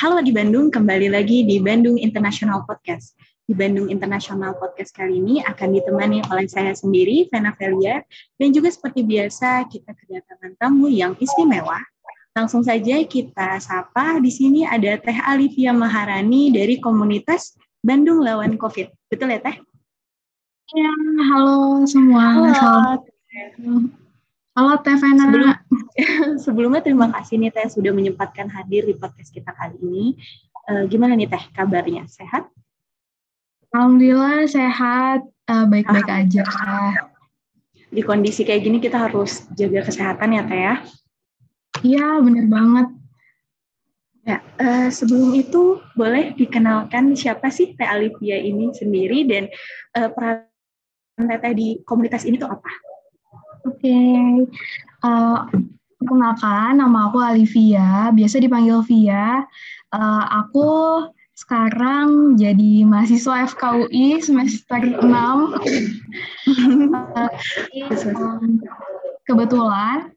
Halo di Bandung, kembali lagi di Bandung International Podcast. Di Bandung International Podcast kali ini akan ditemani oleh saya sendiri, Vena Velia, dan juga seperti biasa kita kedatangan tamu yang istimewa. Langsung saja kita sapa, di sini ada Teh Alivia Maharani dari komunitas Bandung Lawan COVID. Betul ya Teh? Ya, halo semua. Halo Teh Vena. Sebelumnya terima kasih nih Teh sudah menyempatkan hadir di podcast kita kali ini. Gimana nih Teh kabarnya? Sehat? Alhamdulillah sehat, baik-baik aja. Di kondisi kayak gini kita harus jaga kesehatan ya Teh ya? Iya, benar banget. Ya, sebelum itu boleh dikenalkan siapa sih Teh Alivia ini sendiri dan peran Teteh di komunitas ini tuh apa? Oke. Perkenalkan, nama aku Alivia, biasa dipanggil Via. Aku sekarang jadi mahasiswa FKUI semester 6. Kebetulan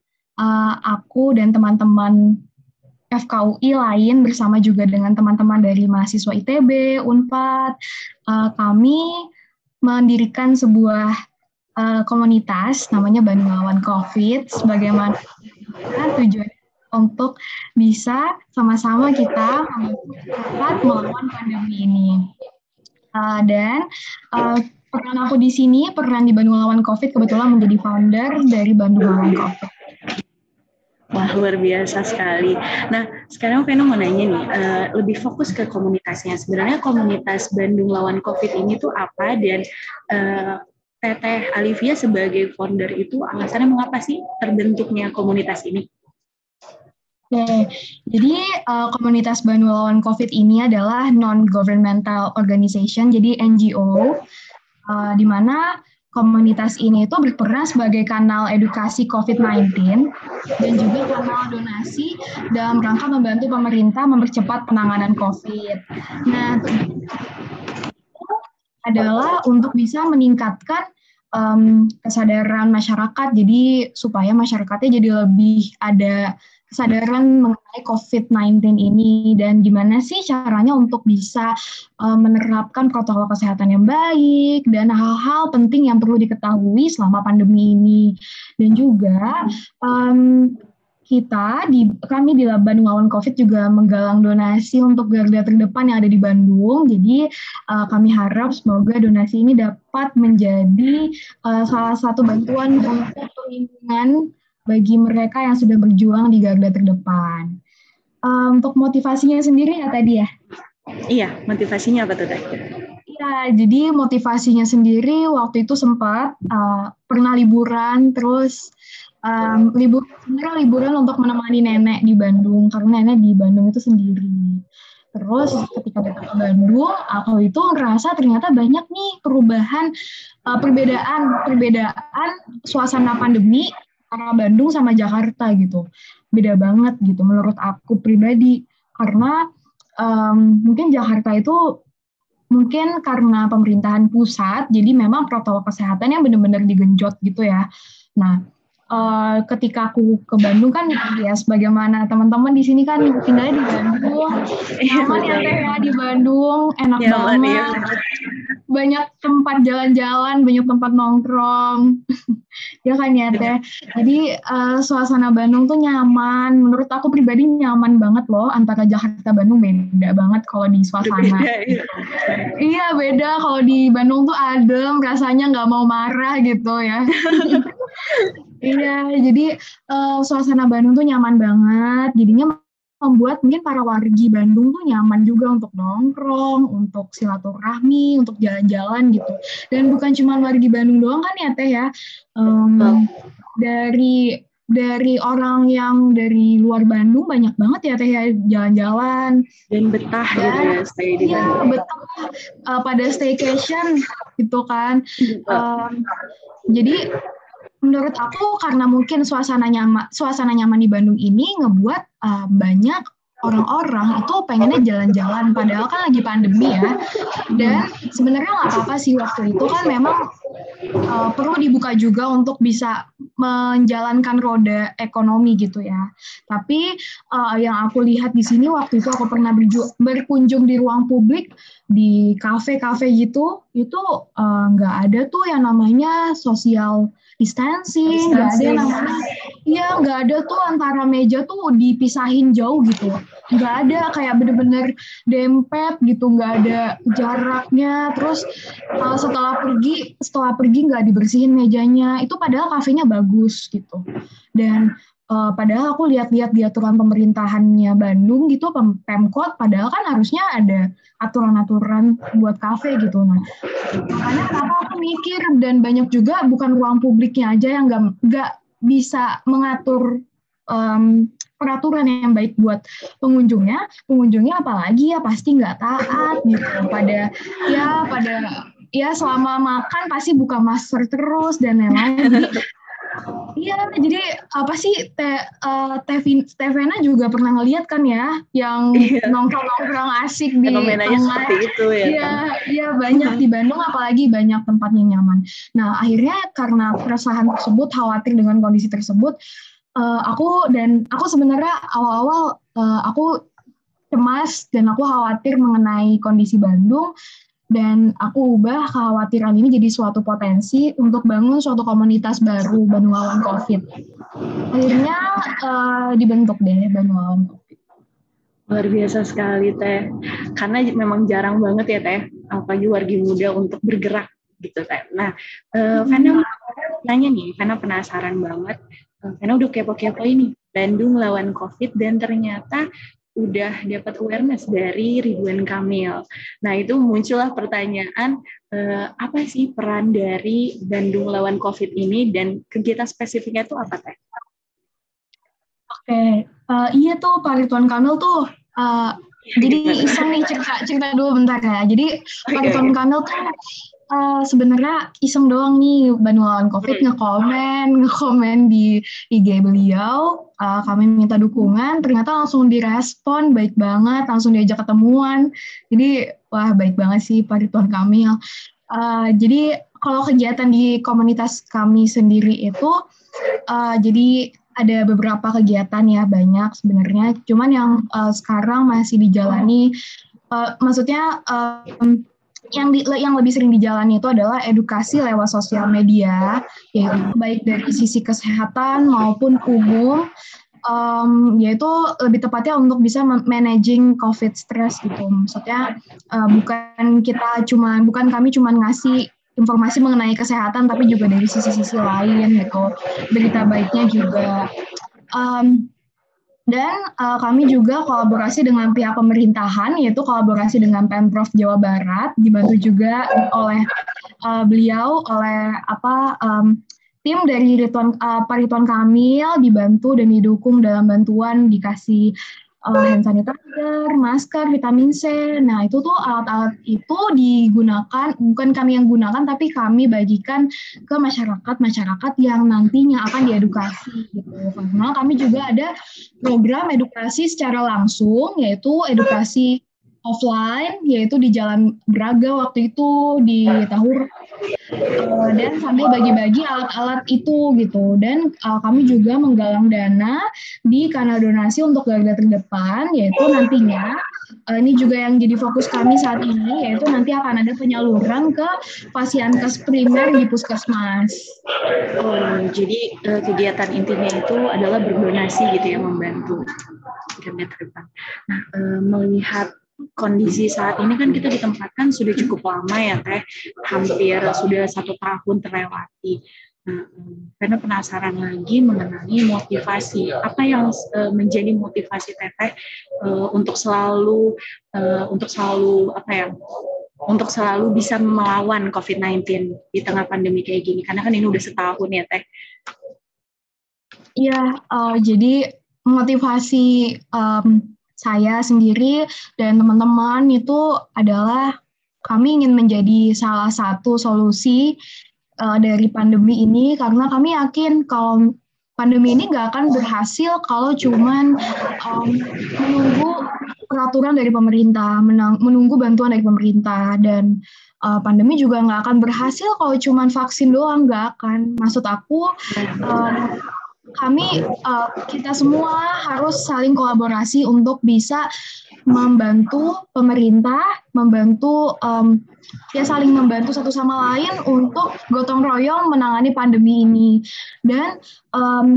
aku dan teman-teman FKUI lain bersama juga dengan teman-teman dari mahasiswa ITB, Unpad, kami mendirikan sebuah komunitas namanya Bandung Lawan COVID, sebagaimana tujuan untuk bisa sama-sama kita melawan pandemi ini. Dan peran aku di sini, peran di Bandung Lawan COVID kebetulan menjadi founder dari Bandung Lawan COVID. Wah, luar biasa sekali. Nah, sekarang Vena mau nanya nih, lebih fokus ke komunitasnya. Sebenarnya komunitas Bandung Lawan COVID ini tuh apa, dan Teteh Alivia sebagai founder itu alasannya mengapa sih terbentuknya komunitas ini? Oke, jadi komunitas Bandung Lawan COVID ini adalah non-governmental organization, jadi NGO, di mana komunitas ini itu berperan sebagai kanal edukasi COVID-19 dan juga kanal donasi dalam rangka membantu pemerintah mempercepat penanganan COVID. Nah, adalah untuk bisa meningkatkan kesadaran masyarakat, jadi supaya masyarakatnya jadi lebih ada kesadaran mengenai COVID-19 ini dan gimana sih caranya untuk bisa menerapkan protokol kesehatan yang baik dan hal-hal penting yang perlu diketahui selama pandemi ini. Dan juga kami di Bandung Lawan COVID juga menggalang donasi untuk garda terdepan yang ada di Bandung. Jadi kami harap semoga donasi ini dapat menjadi salah satu bantuan untuk perlindungan bagi mereka yang sudah berjuang di garda terdepan. Untuk motivasinya sendiri ya tadi ya? Iya, motivasinya apa tuh Teh? Iya, jadi motivasinya sendiri waktu itu sempat pernah liburan, terus liburan untuk menemani nenek di Bandung, karena nenek di Bandung itu sendiri. Terus ketika datang ke Bandung, aku itu ngerasa ternyata banyak nih perbedaan suasana pandemi antara Bandung sama Jakarta gitu. Beda banget gitu menurut aku pribadi. Karena mungkin Jakarta itu mungkin karena pemerintahan pusat, jadi memang protokol kesehatan yang benar-benar digenjot gitu ya. Nah, ketika aku ke Bandung kan ya sebagaimana teman-teman di sini kan tinggalnya di Bandung, nyaman ya Teh ya di Bandung, enak banget, banyak tempat jalan-jalan, banyak tempat nongkrong, ya kan ya Teh. Jadi suasana Bandung tuh nyaman, menurut aku pribadi nyaman banget loh. Antara Jakarta Bandung beda banget kalau di suasana. Iya beda, kalau di Bandung tuh adem, rasanya nggak mau marah gitu ya. Iya, jadi suasana Bandung tuh nyaman banget, jadinya membuat mungkin para wargi Bandung tuh nyaman juga untuk nongkrong, untuk silaturahmi, untuk jalan-jalan gitu. Dan bukan cuma wargi Bandung doang kan ya Teh ya, dari orang yang dari luar Bandung banyak banget ya Teh ya jalan-jalan. Dan betah gitu ya stay di Bandung. Betah pada staycation gitu kan. Jadi menurut aku karena mungkin suasana nyaman di Bandung ini ngebuat banyak orang-orang itu pengennya jalan-jalan padahal kan lagi pandemi ya. Dan sebenarnya nggak apa-apa sih, waktu itu kan memang perlu dibuka juga untuk bisa menjalankan roda ekonomi gitu ya. Tapi yang aku lihat di sini waktu itu aku pernah berkunjung di ruang publik di kafe-kafe gitu, itu nggak ada tuh yang namanya social distancing, nggak ada yang namanya, iya nggak ada tuh antara meja tuh dipisahin jauh gitu, nggak ada, kayak bener-bener dempet gitu, nggak ada jaraknya. Terus setelah pergi nggak dibersihin mejanya, itu padahal kafenya bagus gitu. Dan padahal aku lihat-lihat di aturan pemerintahannya Bandung gitu, Pemkot, padahal kan harusnya ada aturan-aturan buat kafe gitu. Nah, makanya kenapa aku mikir, dan banyak juga bukan ruang publiknya aja yang nggak bisa mengatur peraturan yang baik buat pengunjungnya apalagi ya pasti nggak taat gitu. pada ya selama makan pasti buka masker terus dan lain-lain. Jadi apa sih Teh Vena juga pernah ngeliat kan ya yang nongkrong-nongkrong asik di fenomenanya seperti itu ya. Iya banyak di Bandung, apalagi banyak tempatnya nyaman. Nah akhirnya karena keresahan tersebut, khawatir dengan kondisi tersebut, aku sebenarnya awal-awal aku cemas dan aku khawatir mengenai kondisi Bandung. Dan aku ubah kekhawatiran ini jadi suatu potensi untuk bangun suatu komunitas baru, Bandung Lawan COVID. Akhirnya dibentuk deh Bandung Lawan COVID. Luar biasa sekali Teh, karena memang jarang banget ya Teh, apalagi warga muda untuk bergerak gitu Teh. Nah, Vena nanya nih, Vena penasaran banget, Vena udah kepo-kepo ini, Bandung Lawan COVID, dan ternyata udah dapat awareness dari Ridwan Kamil. Nah, itu muncullah pertanyaan, apa sih peran dari Bandung Lawan COVID ini, dan kegiatan spesifiknya itu apa, Teh? Oke, iya tuh Pak Ridwan Kamil tuh, jadi iseng nih cerita dulu bentar ya. Jadi Pak Ridwan Kamil tuh sebenarnya iseng doang nih Bandung Lawan COVID, ngekomen di IG beliau, kami minta dukungan, ternyata langsung direspon baik banget, langsung diajak ketemuan. Jadi wah baik banget sih Pak Ridwan Kamil. Jadi kalau kegiatan di komunitas kami sendiri itu jadi ada beberapa kegiatan ya, banyak sebenarnya, cuman yang sekarang masih dijalani, maksudnya yang lebih sering dijalani itu adalah edukasi lewat sosial media, yaitu baik dari sisi kesehatan maupun umum, yaitu lebih tepatnya untuk bisa managing COVID stress gitu. Maksudnya bukan kami cuma ngasih informasi mengenai kesehatan, tapi juga dari sisi-sisi lain gitu, berita baiknya juga. Dan kami juga kolaborasi dengan pihak pemerintahan, yaitu kolaborasi dengan Pemprov Jawa Barat, dibantu juga oleh tim dari Pak Ridwan Kamil, dibantu dan didukung dalam bantuan, dikasih hand sanitizer, masker, vitamin C. Nah itu tuh alat-alat itu digunakan, bukan kami yang gunakan, tapi kami bagikan ke masyarakat yang nantinya akan diedukasi gitu. Karena kami juga ada program edukasi secara langsung, yaitu edukasi offline, yaitu di Jalan Braga waktu itu di Tahur, dan sambil bagi-bagi alat-alat itu gitu. Dan kami juga menggalang dana di kanal donasi untuk garda terdepan, yaitu nantinya ini juga yang jadi fokus kami saat ini, yaitu nanti akan ada penyaluran ke pasienkes primer di puskesmas. Jadi kegiatan intinya itu adalah berdonasi gitu ya, membantu garda terdepan. Nah, melihat kondisi saat ini kan kita ditempatkan sudah cukup lama ya Teh, hampir sudah 1 tahun terlewati. Nah, karena penasaran lagi mengenai motivasi, apa yang menjadi motivasi Teteh untuk selalu bisa melawan COVID-19 di tengah pandemi kayak gini, karena kan ini udah setahun ya Teh. Iya, jadi motivasi saya sendiri dan teman-teman itu adalah kami ingin menjadi salah satu solusi dari pandemi ini, karena kami yakin kalau pandemi ini nggak akan berhasil kalau cuman menunggu peraturan dari pemerintah, menunggu bantuan dari pemerintah. Dan pandemi juga nggak akan berhasil kalau cuma vaksin doang, nggak akan. Maksud aku, kita semua harus saling kolaborasi untuk bisa membantu pemerintah, saling membantu satu sama lain untuk gotong royong menangani pandemi ini. Dan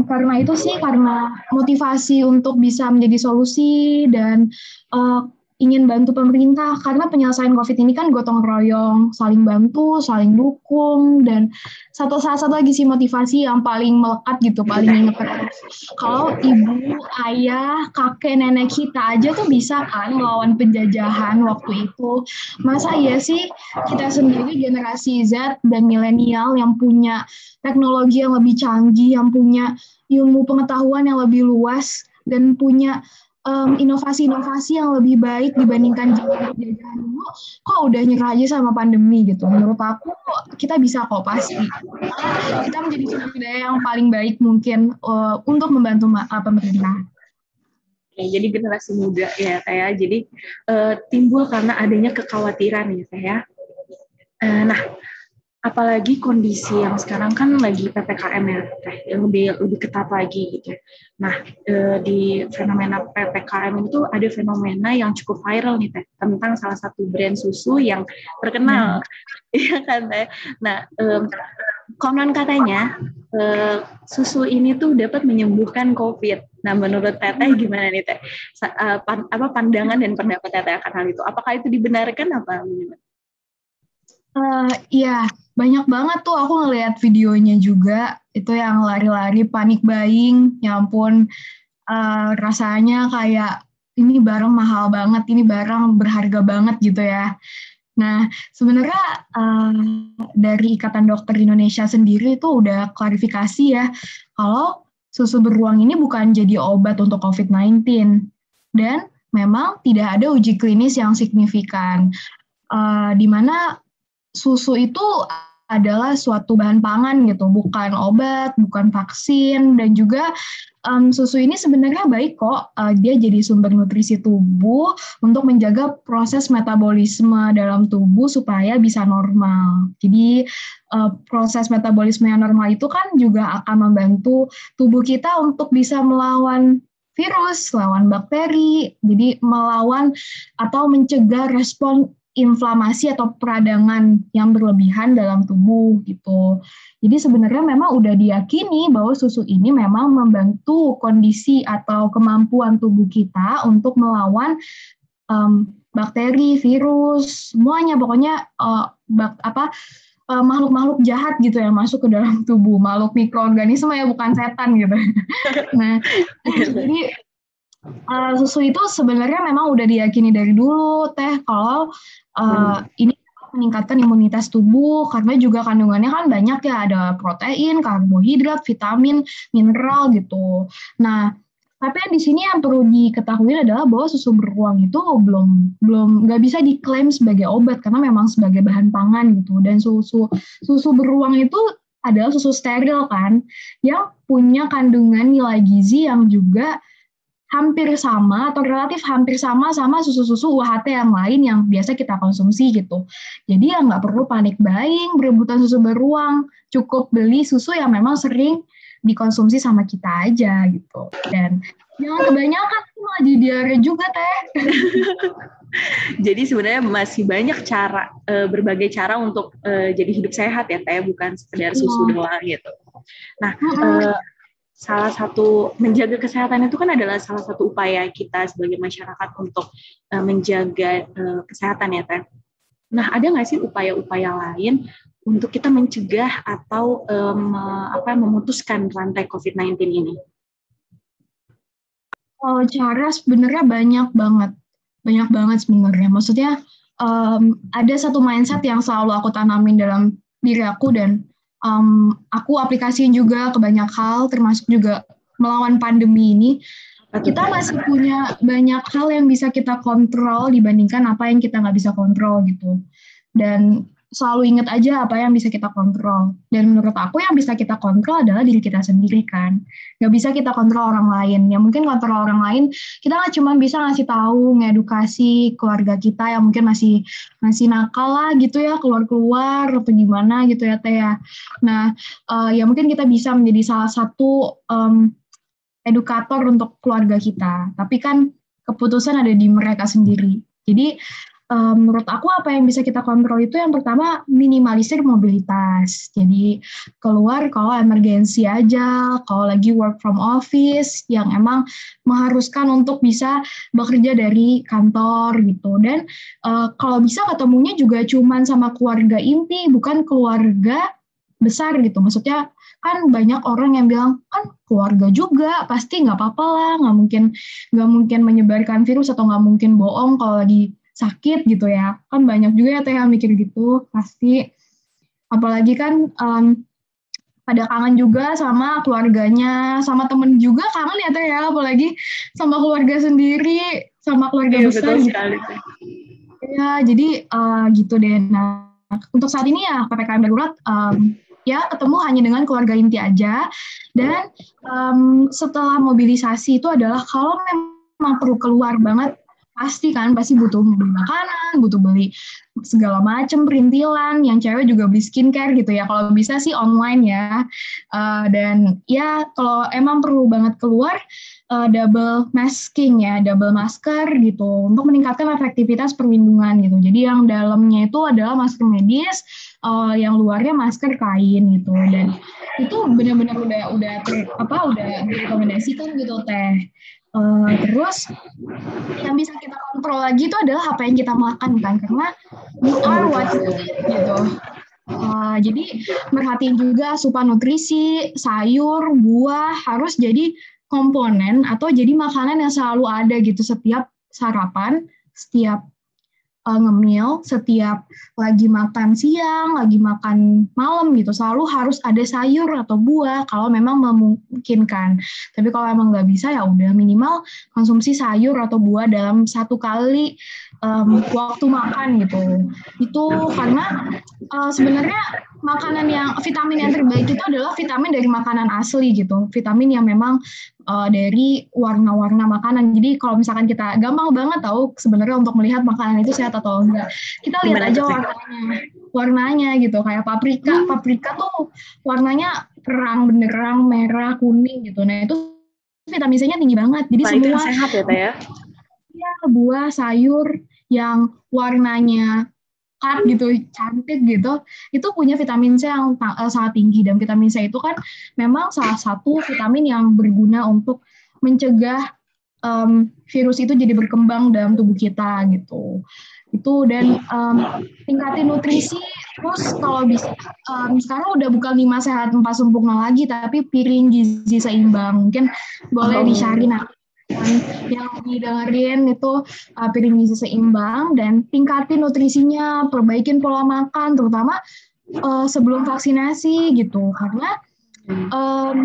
karena motivasi untuk bisa menjadi solusi dan ingin bantu pemerintah, karena penyelesaian COVID ini kan gotong royong, saling bantu, saling dukung, dan satu lagi sih motivasi yang paling melekat gitu, paling inget. Kalau ibu, ayah, kakek, nenek kita aja tuh bisa kan melawan penjajahan waktu itu. Masa iya sih kita sendiri generasi Z dan milenial yang punya teknologi yang lebih canggih, yang punya ilmu pengetahuan yang lebih luas, dan punya inovasi-inovasi yang lebih baik dibandingkan zaman penjajahan dulu, kok udah nyerah aja sama pandemi gitu. Menurut aku kita bisa kok pasti. Kita menjadi sumber daya yang paling baik mungkin untuk membantu pemerintah. Oke, jadi generasi muda ya kayak jadi timbul karena adanya kekhawatiran ya saya. Nah, apalagi kondisi yang sekarang kan lagi PPKM ya, yang lebih ketat lagi gitu. Nah, di fenomena PPKM itu ada fenomena yang cukup viral nih Teh, tentang salah satu brand susu yang terkenal, ya kan Teh. Nah, konon katanya susu ini tuh dapat menyembuhkan COVID. Nah, menurut Teteh gimana nih Teh? Pandangan dan pendapat Teteh akan hal itu? Apakah itu dibenarkan apa? Iya, banyak banget tuh aku ngeliat videonya juga, itu yang lari-lari panik buying, ya ampun, rasanya kayak ini barang mahal banget, ini barang berharga banget gitu ya. Nah, sebenarnya dari Ikatan Dokter Indonesia sendiri itu udah klarifikasi ya, kalau susu beruang ini bukan jadi obat untuk COVID-19, dan memang tidak ada uji klinis yang signifikan, di mana susu itu adalah suatu bahan pangan gitu, bukan obat, bukan vaksin, dan juga susu ini sebenarnya baik kok, dia jadi sumber nutrisi tubuh untuk menjaga proses metabolisme dalam tubuh supaya bisa normal. Jadi proses metabolisme yang normal itu kan juga akan membantu tubuh kita untuk bisa melawan virus, lawan bakteri, jadi melawan atau mencegah respon inflamasi atau peradangan yang berlebihan dalam tubuh gitu. Jadi sebenarnya memang udah diyakini bahwa susu ini memang membantu kondisi atau kemampuan tubuh kita untuk melawan bakteri, virus, semuanya pokoknya makhluk-makhluk jahat gitu yang masuk ke dalam tubuh, makhluk mikroorganisme ya, bukan setan gitu. Nah, jadi susu itu sebenarnya memang udah diyakini dari dulu Teh kalau ini meningkatkan imunitas tubuh karena juga kandungannya kan banyak ya, ada protein, karbohidrat, vitamin, mineral gitu. Nah, tapi di sini yang perlu diketahui adalah bahwa susu beruang itu belum nggak bisa diklaim sebagai obat karena memang sebagai bahan pangan gitu. Dan susu beruang itu adalah susu steril kan, yang punya kandungan nilai gizi yang juga hampir sama atau relatif hampir sama susu-susu UHT yang lain yang biasa kita konsumsi gitu. Jadi ya nggak perlu panik buying berebutan susu beruang, cukup beli susu yang memang sering dikonsumsi sama kita aja gitu. Dan jangan kebanyakan, malah jadi diare juga Teh. Jadi sebenarnya masih banyak cara, berbagai cara untuk jadi hidup sehat ya Teh, bukan sekedar susu doang gitu. Nah, salah satu menjaga kesehatan itu kan adalah salah satu upaya kita sebagai masyarakat untuk menjaga kesehatan ya Teh. Nah, ada nggak sih upaya-upaya lain untuk kita mencegah atau memutuskan rantai COVID-19 ini? Kalau cara sebenarnya banyak banget sebenarnya. Maksudnya ada satu mindset yang selalu aku tanamin dalam diri aku dan aku aplikasiin juga ke banyak hal, termasuk juga melawan pandemi ini. Kita masih punya banyak hal yang bisa kita kontrol dibandingkan apa yang kita nggak bisa kontrol gitu. Dan selalu ingat aja apa yang bisa kita kontrol. Dan menurut aku yang bisa kita kontrol adalah diri kita sendiri kan. Gak bisa kita kontrol orang lain. Ya mungkin kontrol orang lain, kita nggak cuma bisa ngasih tahu, ngedukasi keluarga kita yang mungkin masih nakal lah gitu ya, keluar-keluar atau gimana gitu ya Teh ya. Nah, ya mungkin kita bisa menjadi salah satu edukator untuk keluarga kita. Tapi kan keputusan ada di mereka sendiri. Jadi menurut aku apa yang bisa kita kontrol itu yang pertama minimalisir mobilitas. Jadi keluar kalau emergensi aja, kalau lagi work from office yang emang mengharuskan untuk bisa bekerja dari kantor gitu. Dan kalau bisa ketemunya juga cuman sama keluarga inti, bukan keluarga besar gitu. Maksudnya kan banyak orang yang bilang kan keluarga juga pasti nggak apa-apa lah, nggak mungkin menyebarkan virus atau nggak mungkin bohong kalau lagi sakit gitu ya. Kan banyak juga ya Teh yang mikir gitu, pasti. Apalagi kan pada kangen juga sama keluarganya, sama temen juga kangen ya Teh ya, apalagi sama keluarga sendiri, sama keluarga besar betul gitu. Sekali. Ya, jadi gitu deh. Nah, untuk saat ini ya PPKM darurat ya ketemu hanya dengan keluarga inti aja. Dan setelah mobilisasi itu adalah kalau memang perlu keluar banget, pasti butuh beli makanan, butuh beli segala macam perintilan, yang cewek juga beli skincare gitu ya, kalau bisa sih online ya. Dan ya kalau emang perlu banget keluar, double masking ya, double masker gitu, untuk meningkatkan efektivitas perlindungan gitu. Jadi yang dalamnya itu adalah masker medis, yang luarnya masker kain gitu. Dan itu benar-benar udah direkomendasikan gitu Teh. Terus yang bisa kita kontrol lagi itu adalah apa yang kita makan kan, karena you are what you eat gitu. Jadi merhatiin juga asupan nutrisi, sayur, buah harus jadi komponen atau jadi makanan yang selalu ada gitu setiap sarapan, setiap ngemil, setiap lagi makan siang, lagi makan malam gitu, selalu harus ada sayur atau buah kalau memang memungkinkan. Tapi kalau emang nggak bisa ya udah minimal konsumsi sayur atau buah dalam satu kali waktu makan gitu. Itu karena sebenarnya vitamin yang terbaik itu adalah vitamin dari makanan asli gitu, vitamin yang memang dari warna-warna makanan. Jadi kalau misalkan kita gampang banget tahu sebenarnya untuk melihat makanan itu sehat atau enggak, kita lihat aja warnanya gitu. Kayak paprika tuh warnanya terang benderang merah kuning gitu. Nah itu vitamin C-nya tinggi banget. Jadi semua sehat ya Teh ya. Iya, buah sayur yang warnanya gitu, cantik gitu, itu punya vitamin C yang sangat tinggi. Dan vitamin C itu kan memang salah satu vitamin yang berguna untuk mencegah virus itu jadi berkembang dalam tubuh kita gitu. Itu dan tingkatin nutrisi. Terus kalau bisa sekarang udah bukan 5 sehat 4 sempurna lagi, tapi piring gizi seimbang. Mungkin boleh dicari nanti yang didengerin itu piring gizi seimbang, dan tingkatin nutrisinya, perbaikin pola makan terutama sebelum vaksinasi gitu, karena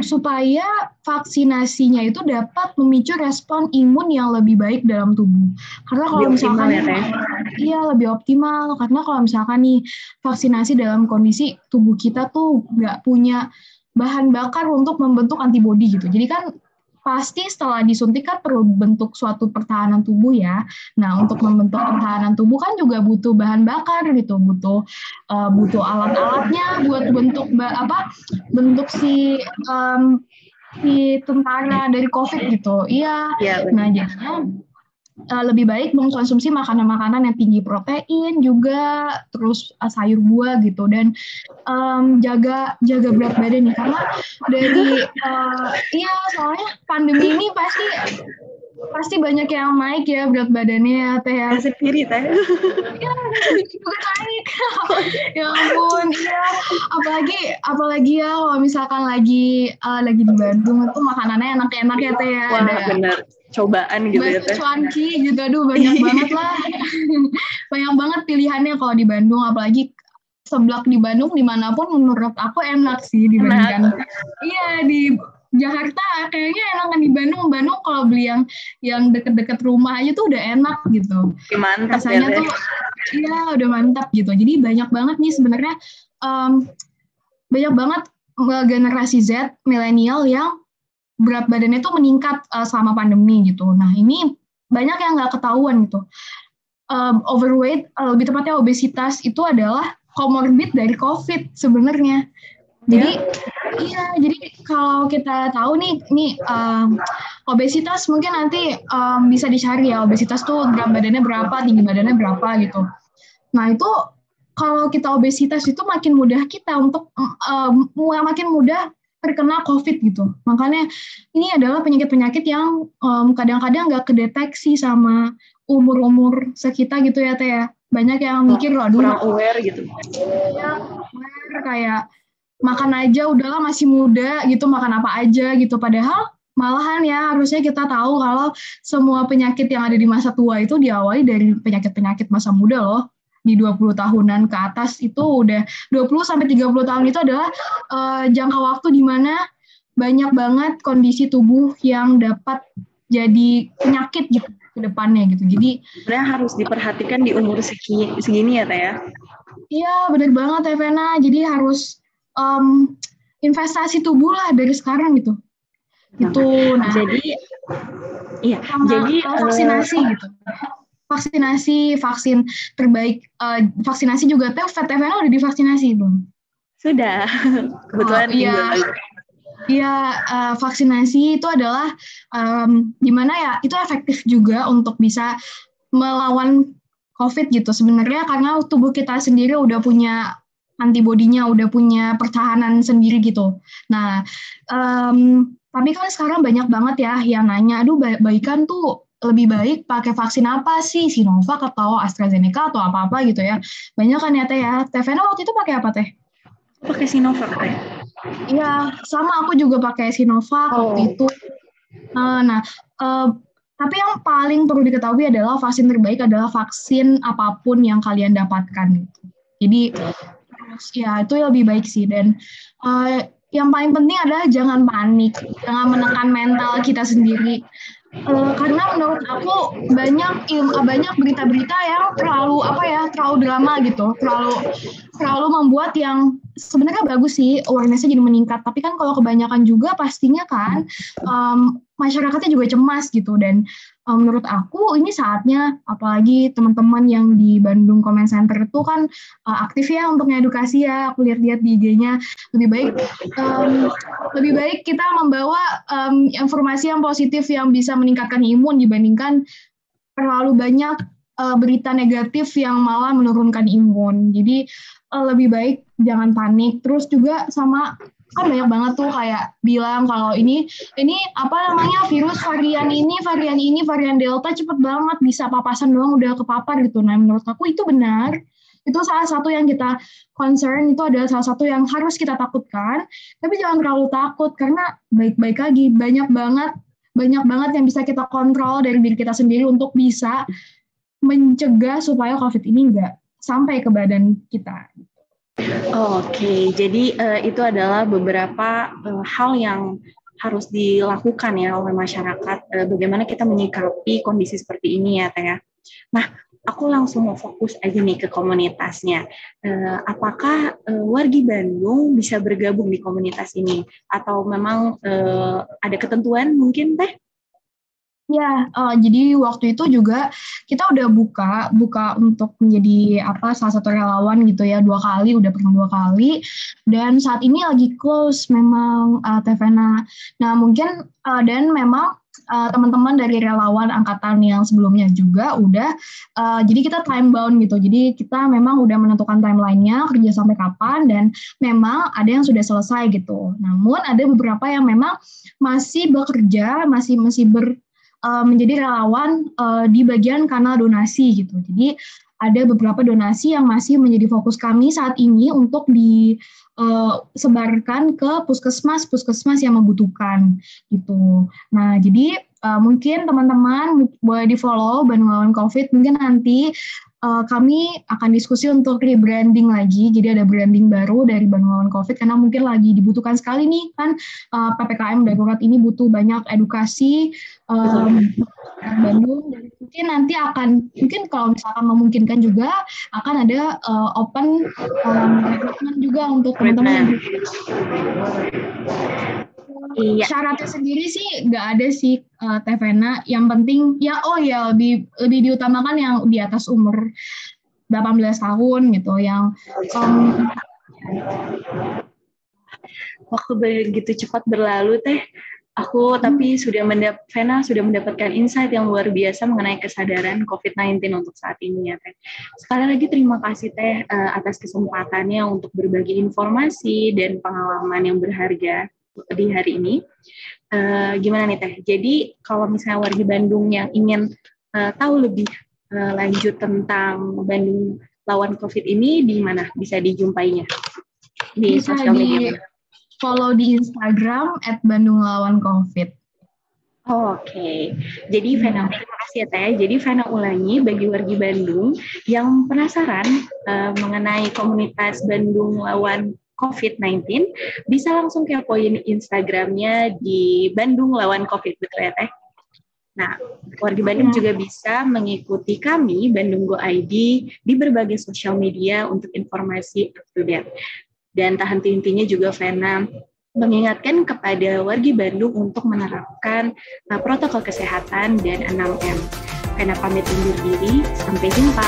supaya vaksinasinya itu dapat memicu respon imun yang lebih baik dalam tubuh. Karena kalau misalkan lebih optimal, karena kalau misalkan nih vaksinasi dalam kondisi tubuh kita tuh nggak punya bahan bakar untuk membentuk antibodi gitu, jadi kan pasti setelah disuntik kan perlu bentuk suatu pertahanan tubuh ya. Nah, untuk membentuk pertahanan tubuh kan juga butuh bahan bakar gitu, butuh alat-alatnya buat bentuk si tentara dari COVID gitu. Iya. Nah, jadinya lebih baik mengkonsumsi makanan-makanan yang tinggi protein juga, terus sayur buah gitu, dan jaga berat badan nih, karena dari soalnya pandemi ini pasti banyak yang naik ya berat badannya Teh ya. Sendiri Teh. Iya, juga naik. Ya ampun, iya. Apalagi ya kalau misalkan lagi di Bandung itu makanannya enak-enak ya Teh ya. Wah, bener. Cobaan gitu ya Teh. Cuanki gitu, aduh banyak banget lah. Banyak banget pilihannya kalau di Bandung, apalagi seblak di Bandung dimanapun menurut aku enak sih dibandingkan. Iya, di Jakarta kayaknya enakan di Bandung. Kalau beli yang deket-deket rumah aja tuh udah enak gitu. Mantap rasanya ya, tuh Iya, udah mantap gitu. Jadi banyak banget nih sebenarnya, banyak banget generasi Z, milenial yang berat badannya tuh meningkat selama pandemi gitu. Nah ini banyak yang nggak ketahuan gitu. Overweight, lebih tepatnya obesitas itu adalah komorbid dari COVID sebenarnya. Jadi iya, jadi kalau kita tahu nih obesitas mungkin nanti bisa dicari ya, obesitas tuh berat badannya berapa, tinggi badannya berapa gitu. Nah itu kalau kita obesitas itu makin mudah kita untuk makin mudah terkena COVID gitu. Makanya ini adalah penyakit-penyakit yang kadang-kadang nggak kedeteksi sama umur-umur sekitar gitu ya Teh ya. Banyak yang mikir loh, kurang aware gitu. Ya, aware kayak makan aja udahlah masih muda gitu, makan apa aja gitu. Padahal malahan ya harusnya kita tahu kalau semua penyakit yang ada di masa tua itu diawali dari penyakit-penyakit masa muda loh. Di 20 tahunan ke atas itu udah 20 sampai 30 tahun itu adalah jangka waktu di mana banyak banget kondisi tubuh yang dapat jadi penyakit gitu ke depannya gitu. Jadi sebenarnya harus diperhatikan di umur segini ya Teh ya. Iya, benar banget Evena. Jadi harus investasi tubuh lah dari sekarang gitu. Gitu. Nah, jadi iya, jadi vaksinasi gitu. Vaksinasi, vaksin terbaik, vaksinasi juga Teh Evena udah divaksinasi belum? Sudah. Kebetulan iya. Iya, vaksinasi itu adalah gimana ya? Itu efektif juga untuk bisa melawan COVID gitu sebenarnya karena tubuh kita sendiri udah punya antibodinya, udah punya pertahanan sendiri gitu. Nah, tapi kan sekarang banyak banget ya yang nanya, aduh baikan tuh lebih baik pakai vaksin apa sih, Sinovac atau AstraZeneca atau apa-apa gitu ya. Banyak kan ya Teh ya. Teh Vena waktu itu pakai apa Teh? Pakai Sinovac Teh. Iya, sama aku juga pakai Sinovac waktu itu. Nah, tapi yang paling perlu diketahui adalah vaksin terbaik adalah vaksin apapun yang kalian dapatkan. Jadi ya itu lebih baik sih. Dan yang paling penting adalah jangan panik, jangan menekan mental kita sendiri. Karena menurut aku banyak berita-berita yang terlalu drama gitu, terlalu membuat yang sebenarnya bagus sih awareness-nya jadi meningkat. Tapi kan kalau kebanyakan juga pastinya kan masyarakatnya juga cemas gitu. Dan menurut aku ini saatnya, apalagi teman-teman yang di Bandung Comment Center itu kan aktif ya untuk ngedukasi ya. Aku lihat-lihat di IG-nya lebih baik kita membawa informasi yang positif yang bisa meningkatkan imun dibandingkan terlalu banyak berita negatif yang malah menurunkan imun. Jadi lebih baik jangan panik. Terus juga sama kan banyak banget tuh kayak bilang kalau ini virus varian Delta cepet banget bisa papasan doang udah kepapar gitu. Nah menurut aku itu benar. Itu salah satu yang kita concern, itu adalah salah satu yang harus kita takutkan. Tapi jangan terlalu takut karena baik-baik lagi banyak banget yang bisa kita kontrol dari diri kita sendiri untuk bisa mencegah supaya COVID ini nggak sampai ke badan kita. Oke, jadi itu adalah beberapa hal yang harus dilakukan ya oleh masyarakat. Bagaimana kita menyikapi kondisi seperti ini ya, Teh. Nah, aku langsung mau fokus aja nih ke komunitasnya. Apakah wargi Bandung bisa bergabung di komunitas ini? Atau memang ada ketentuan mungkin, Teh? Ya, jadi waktu itu juga kita udah buka untuk menjadi salah satu relawan gitu ya, udah pernah 2 kali, dan saat ini lagi close memang Teh Vena. Nah mungkin dan memang teman-teman dari relawan angkatan yang sebelumnya juga udah, jadi kita time bound gitu, jadi kita memang udah menentukan timelinenya kerja sampai kapan dan memang ada yang sudah selesai gitu. Namun ada beberapa yang memang masih bekerja, masih menjadi relawan di bagian kanal donasi gitu. Jadi ada beberapa donasi yang masih menjadi fokus kami saat ini untuk disebarkan ke puskesmas yang membutuhkan gitu. Nah jadi mungkin teman-teman boleh di follow Bandung Lawan COVID, mungkin nanti kami akan diskusi untuk rebranding lagi. Jadi ada branding baru dari Bandung Lawan COVID karena mungkin lagi dibutuhkan sekali nih kan PPKM darurat ini butuh banyak edukasi Bandung. Dan mungkin nanti mungkin kalau misalkan memungkinkan juga akan ada open recruitment juga untuk teman-teman yang Iya. Syaratnya sendiri sih nggak ada sih Teh Vena. Yang penting ya lebih diutamakan yang di atas umur 18 tahun gitu yang waktu begitu cepat berlalu Teh. Tapi Vena sudah mendapatkan insight yang luar biasa mengenai kesadaran COVID-19 untuk saat ini ya Teh. Sekali lagi terima kasih Teh atas kesempatannya untuk berbagi informasi dan pengalaman yang berharga di hari ini. Gimana nih Teh? Jadi kalau misalnya warga Bandung yang ingin tahu lebih lanjut tentang Bandung lawan COVID ini, di mana bisa dijumpainya? Di sosial media. Follow di Instagram @BandungLawanCovid. Oke. Jadi Vena, terima kasih ya Teh. Jadi Vena ulangi bagi warga Bandung yang penasaran mengenai komunitas Bandung lawan COVID-19, bisa langsung kepoin Instagramnya di Bandung lawan COVID, betul ya Teh? Nah, warga Bandung juga bisa mengikuti kami, Bandung Go ID, di berbagai sosial media untuk informasi up to date. Dan tak henti-hentinya juga Vena mengingatkan kepada warga Bandung untuk menerapkan protokol kesehatan dan 6M. Vena pamit undur diri, sampai jumpa.